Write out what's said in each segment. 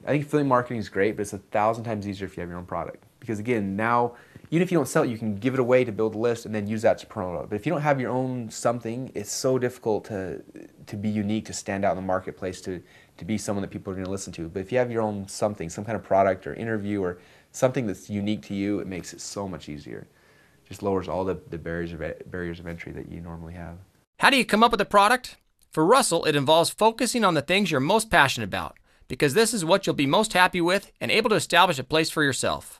I think affiliate marketing is great, but it's 1,000 times easier if you have your own product. Because again, now, even if you don't sell it, you can give it away to build a list and then use that to promote it. But if you don't have your own something, it's so difficult to be unique, to stand out in the marketplace, to be someone that people are going to listen to. But if you have your own something, some kind of product or interview or something that's unique to you, it makes it so much easier. Just lowers all the barriers of entry that you normally have. How do you come up with a product? For Russell, it involves focusing on the things you're most passionate about, because this is what you'll be most happy with and able to establish a place for yourself.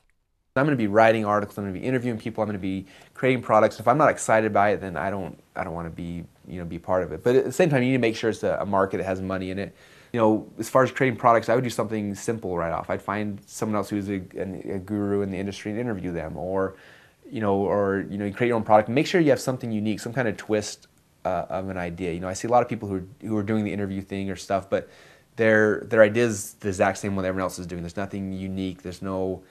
I'm going to be writing articles, I'm going to be interviewing people, I'm going to be creating products. If I'm not excited by it, then I don't want to be part of it. But at the same time, you need to make sure it's a market that has money in it. As far as creating products, I would do something simple right off. I'd find someone else who's a guru in the industry and interview them, or you create your own product. Make sure you have something unique, some kind of twist of an idea. I see a lot of people who are doing the interview thing or stuff, but their idea is the exact same one everyone else is doing. There's nothing unique. There's no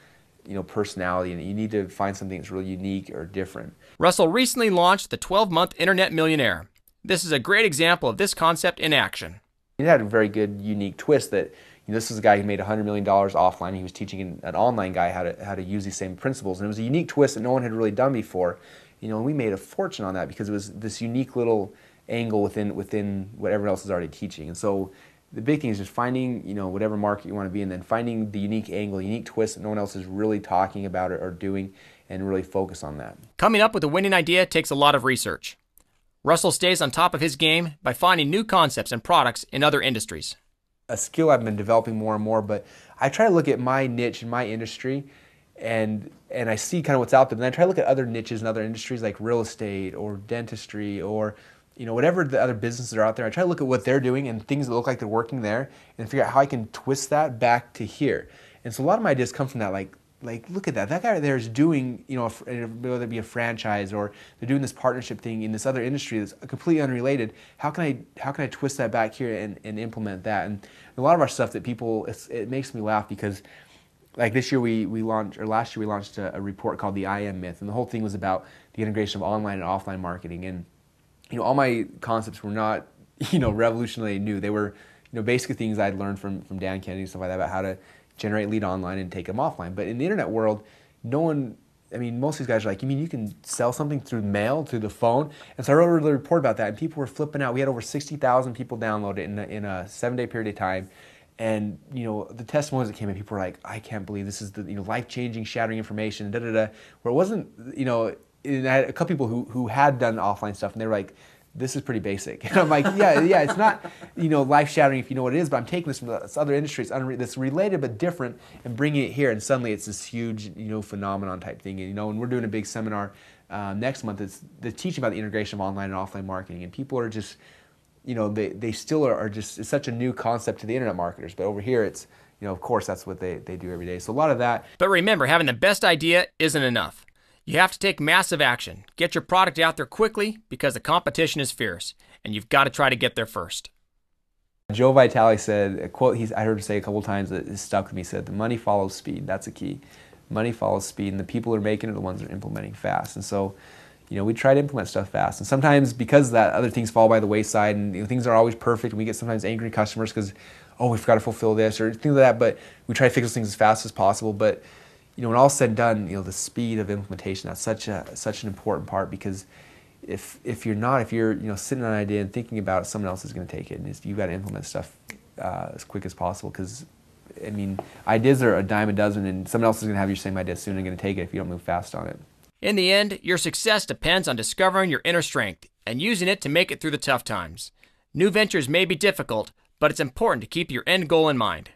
personality in it. You need to find something that's really unique or different. Russell recently launched the 12-month Internet Millionaire. This is a great example of this concept in action. It had a very good, unique twist that this is a guy who made $100 million offline. He was teaching an online guy how to use these same principles, and it was a unique twist that no one had really done before. And we made a fortune on that because it was this unique little angle within what everyone else is already teaching. And so the big thing is just finding, whatever market you want to be in, then finding the unique angle, unique twist that no one else is really talking about or doing, and really focus on that. Coming up with a winning idea takes a lot of research. Russell stays on top of his game by finding new concepts and products in other industries. A skill I've been developing more and more, but I try to look at my niche in my industry and I see kind of what's out there, and then I try to look at other niches in other industries like real estate or dentistry or whatever the other businesses are out there. I try to look at what they're doing and things that look like they're working there and figure out how I can twist that back to here. And so a lot of my ideas come from that, like look at that. That guy right there is doing, whether it be a franchise or they're doing this partnership thing in this other industry that's completely unrelated. How can I twist that back here and implement that? And a lot of our stuff that people, it makes me laugh because like this year last year we launched a report called the I Am Myth, and the whole thing was about the integration of online and offline marketing. And all my concepts were not, revolutionarily new. They were, basic things I'd learned from Dan Kennedy and stuff like that about how to generate lead online and take them offline. But in the internet world, most of these guys are like, you mean you can sell something through mail, through the phone? And so I wrote a report about that, and people were flipping out. We had over 60,000 people download it in a 7-day period of time. And the testimonies that came in, people were like, I can't believe this is the life-changing, shattering information, where it wasn't, and I had a couple people who had done offline stuff, and they were like, this is pretty basic. And I'm like, yeah, it's not life-shattering if you know what it is, but I'm taking this from this other industry that's related but different and bringing it here, and suddenly it's this huge phenomenon type thing. And we're doing a big seminar next month that's teaching about the integration of online and offline marketing, and people are just they still are just, it's such a new concept to the internet marketers, but over here it's of course that's what they do every day. So a lot of that. But remember, having the best idea isn't enough. You have to take massive action. Get your product out there quickly because the competition is fierce, and you've got to try to get there first. Joe Vitale said, a quote I heard him say a couple times that has stuck with me, said, the money follows speed. That's the key. Money follows speed, and the people who are making it are the ones that are implementing fast. And so, we try to implement stuff fast. And sometimes because of that, other things fall by the wayside, and things are always perfect, and we get sometimes angry customers because, oh, we forgot to fulfill this, or things like that, but we try to fix those things as fast as possible. But when all's said and done, the speed of implementation, that's such an important part, because if you're sitting on an idea and thinking about it, someone else is going to take it, and you've got to implement stuff as quick as possible, because ideas are a dime a dozen, and someone else is going to have your same idea soon and going to take it if you don't move fast on it. In the end, your success depends on discovering your inner strength and using it to make it through the tough times. New ventures may be difficult, but it's important to keep your end goal in mind.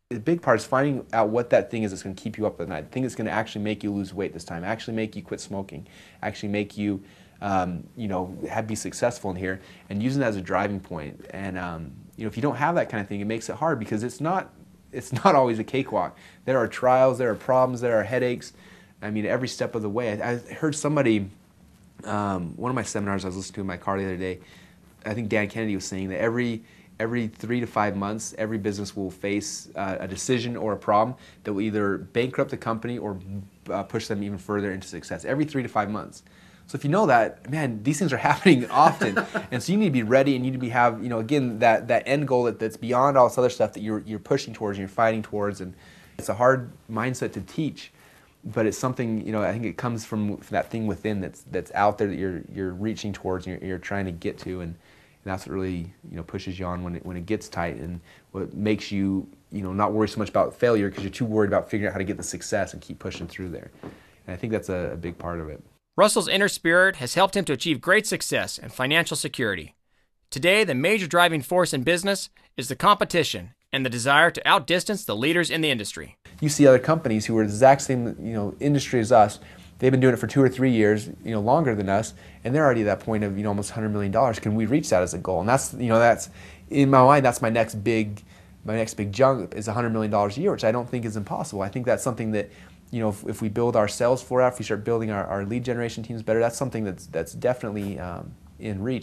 The big part is finding out what that thing is that's going to keep you up at night. The thing that's going to actually make you lose weight this time, actually make you quit smoking, actually make you, be successful in here, and using that as a driving point. And if you don't have that kind of thing, it makes it hard, because it's not always a cakewalk. There are trials, there are problems, there are headaches. Every step of the way. I heard somebody, one of my seminars I was listening to in my car the other day, I think Dan Kennedy was saying that every 3 to 5 months, every business will face a decision or a problem that will either bankrupt the company or push them even further into success. Every 3 to 5 months. So if you know that, man, these things are happening often, and so you need to be ready, and you need to have, again, that end goal that's beyond all this other stuff that you're pushing towards and you're fighting towards, and it's a hard mindset to teach, but it's something, I think it comes from that thing within that's out there that you're reaching towards and you're trying to get to, and that's what really pushes you on when it gets tight, and what makes you not worry so much about failure because you're too worried about figuring out how to get the success and keep pushing through there. And I think that's a big part of it. Russell's inner spirit has helped him to achieve great success and financial security. Today, the major driving force in business is the competition and the desire to outdistance the leaders in the industry. You see other companies who are the exact same industry as us. They've been doing it for 2 or 3 years, longer than us, and they're already at that point of almost $100 million. Can we reach that as a goal? And that's that's in my mind. That's my next big jump is $100 million a year, which I don't think is impossible. I think that's something that if we build our sales for, if we start building our lead generation teams better, that's something that's definitely in reach.